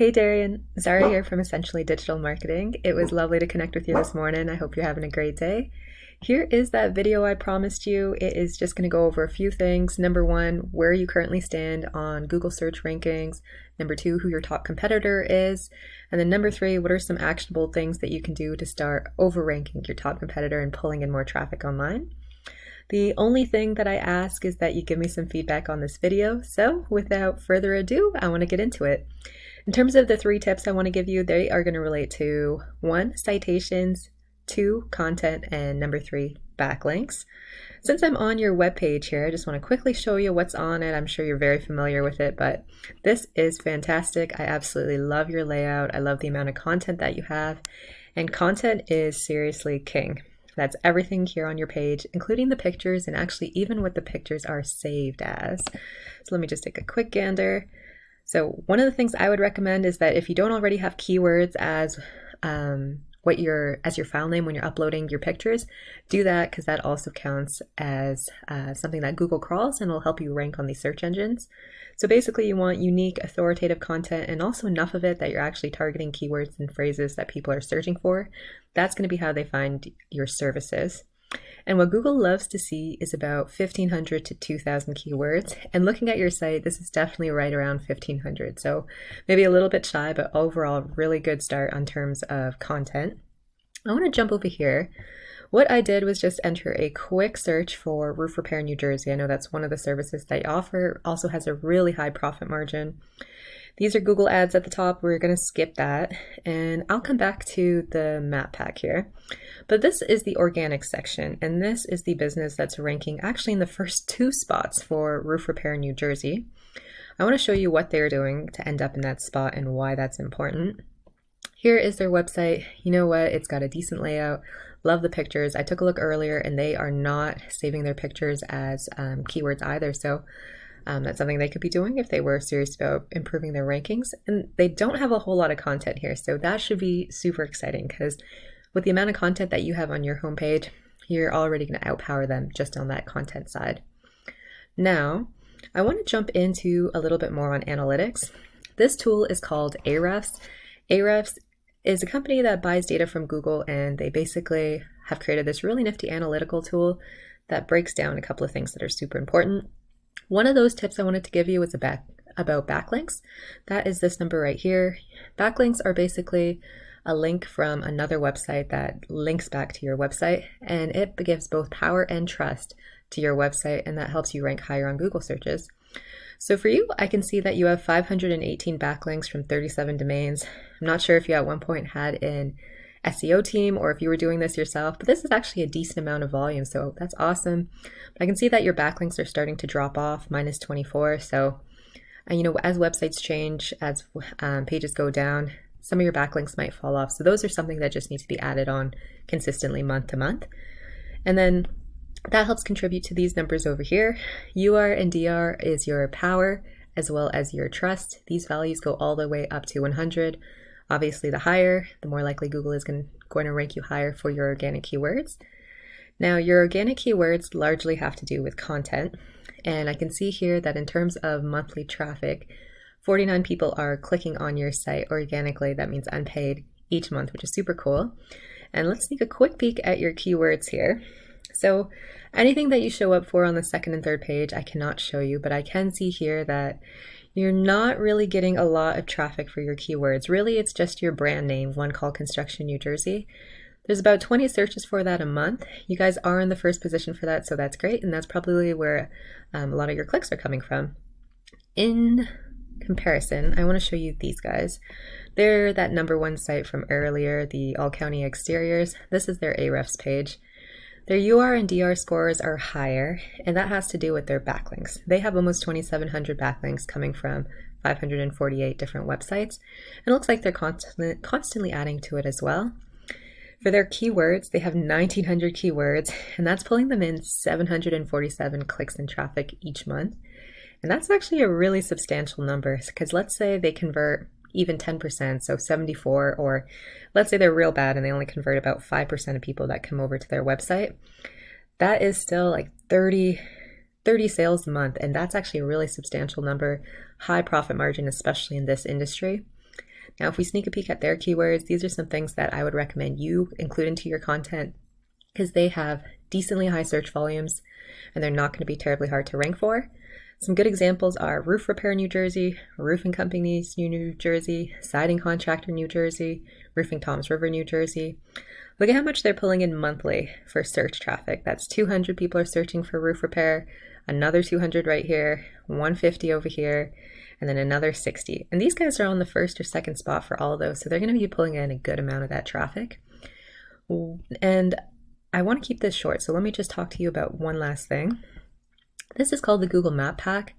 Hey Darian, Zara here from Essentially Digital Marketing. It was lovely to connect with you this morning. I hope you're having a great day. Here is that video I promised you. It is just going to go over a few things. Number one, where you currently stand on Google search rankings. Number two, who your top competitor is. And then number three, what are some actionable things that you can do to start overranking your top competitor and pulling in more traffic online. The only thing that I ask is that you give me some feedback on this video. So without further ado, I want to get into it. In terms of the three tips I want to give you, they are going to relate to 1, citations, 2, content, and number 3, backlinks. Since I'm on your webpage here, I just want to quickly show you what's on it. I'm sure you're very familiar with it, but this is fantastic. I absolutely love your layout. I love the amount of content that you have, and content is seriously king. That's everything here on your page, including the pictures and actually even what the pictures are saved as. So let me just take a quick gander. So one of the things I would recommend is that if you don't already have keywords as your file name when you're uploading your pictures, do that, because that also counts as something that Google crawls and will help you rank on these search engines. So basically you want unique, authoritative content and also enough of it that you're actually targeting keywords and phrases that people are searching for. That's going to be how they find your services. And what Google loves to see is about 1,500 to 2,000 keywords. And looking at your site, this is definitely right around 1,500. So maybe a little bit shy, but overall really good start on terms of content. I want to jump over here. What I did was just enter a quick search for roof repair in New Jersey. I know that's one of the services they offer. Also has a really high profit margin. These are Google ads at the top. We're going to skip that, and I'll come back to the map pack here. But this is the organic section, and this is the business that's ranking actually in the first 2 spots for roof repair in New Jersey. I want to show you what they're doing to end up in that spot and why that's important. Here is their website. You know what? It's got a decent layout. Love the pictures. I took a look earlier, and they are not saving their pictures as keywords either. So that's something they could be doing if they were serious about improving their rankings. And they don't have a whole lot of content here, so that should be super exciting, because with the amount of content that you have on your homepage, you're already going to outpower them just on that content side. Now, I want to jump into a little bit more on analytics. This tool is called Ahrefs. Ahrefs is a company that buys data from Google, and they basically have created this really nifty analytical tool that breaks down a couple of things that are super important. One of those tips I wanted to give you is about backlinks. That is this number right here. Backlinks are basically a link from another website that links back to your website, and it gives both power and trust to your website, and that helps you rank higher on Google searches. So for you, I can see that you have 518 backlinks from 37 domains. I'm not sure if you at one point had an SEO team or if you were doing this yourself, but this is actually a decent amount of volume, so that's awesome. But I can see that your backlinks are starting to drop off, minus 24. So, as websites change, as pages go down, some of your backlinks might fall off. So those are something that just needs to be added on consistently month to month. And then that helps contribute to these numbers over here. UR and DR is your power as well as your trust. These values go all the way up to 100. Obviously, the higher, the more likely Google is going to rank you higher for your organic keywords. Now, your organic keywords largely have to do with content. And I can see here that in terms of monthly traffic, 49 people are clicking on your site organically. That means unpaid each month, which is super cool. And let's take a quick peek at your keywords here. So anything that you show up for on the second and third page, I cannot show you, but I can see here that you're not really getting a lot of traffic for your keywords. Really, it's just your brand name, one called Construction New Jersey. There's about 20 searches for that a month. You guys are in the first position for that, so that's great, and that's probably where a lot of your clicks are coming from. In comparison, I want to show you these guys. They're that number 1 site from earlier, the All County Exteriors. This is their Ahrefs page. Their UR and DR scores are higher, and that has to do with their backlinks. They have almost 2,700 backlinks coming from 548 different websites, and it looks like they're constantly adding to it as well. For their keywords, they have 1,900 keywords, and that's pulling them in 747 clicks and traffic each month. And that's actually a really substantial number, because let's say they convert even 10%, so 74, or let's say they're real bad and they only convert about 5% of people that come over to their website. That is still like 30 sales a month, and that's actually a really substantial number, high profit margin, especially in this industry. Now, if we sneak a peek at their keywords, these are some things that I would recommend you include into your content because they have decently high search volumes and they're not going to be terribly hard to rank for. Some good examples are roof repair New Jersey, roofing companies New Jersey, siding contractor New Jersey, roofing Toms River New Jersey. Look at how much they're pulling in monthly for search traffic. That's 200 people are searching for roof repair, another 200 right here, 150 over here, and then another 60. And these guys are on the first or second spot for all of those, so they're going to be pulling in a good amount of that traffic. And I want to keep this short, so let me just talk to you about one last thing. This is called the Google Map Pack.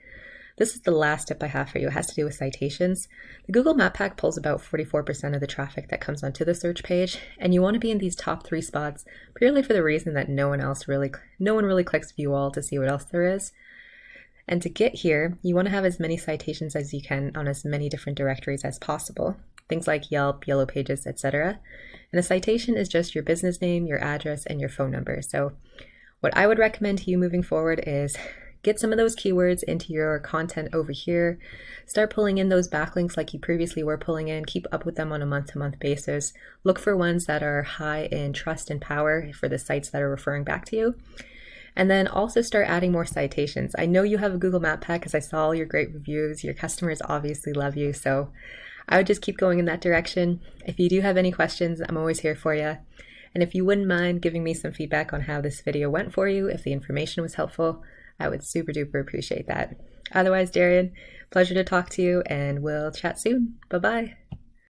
This is the last tip I have for you. It has to do with citations. The Google Map Pack pulls about 44% of the traffic that comes onto the search page, and you want to be in these top 3 spots purely for the reason that no one really clicks view all to see what else there is. And to get here, you want to have as many citations as you can on as many different directories as possible. Things like Yelp, Yellow Pages, etc. And a citation is just your business name, your address, and your phone number. So what I would recommend to you moving forward is get some of those keywords into your content over here. Start pulling in those backlinks like you previously were pulling in. Keep up with them on a month-to-month basis. Look for ones that are high in trust and power for the sites that are referring back to you. And then also start adding more citations. I know you have a Google Map Pack because I saw all your great reviews. Your customers obviously love you. So I would just keep going in that direction. If you do have any questions, I'm always here for you. And if you wouldn't mind giving me some feedback on how this video went for you, if the information was helpful, I would super duper appreciate that. Otherwise, Darian, pleasure to talk to you and we'll chat soon. Bye-bye.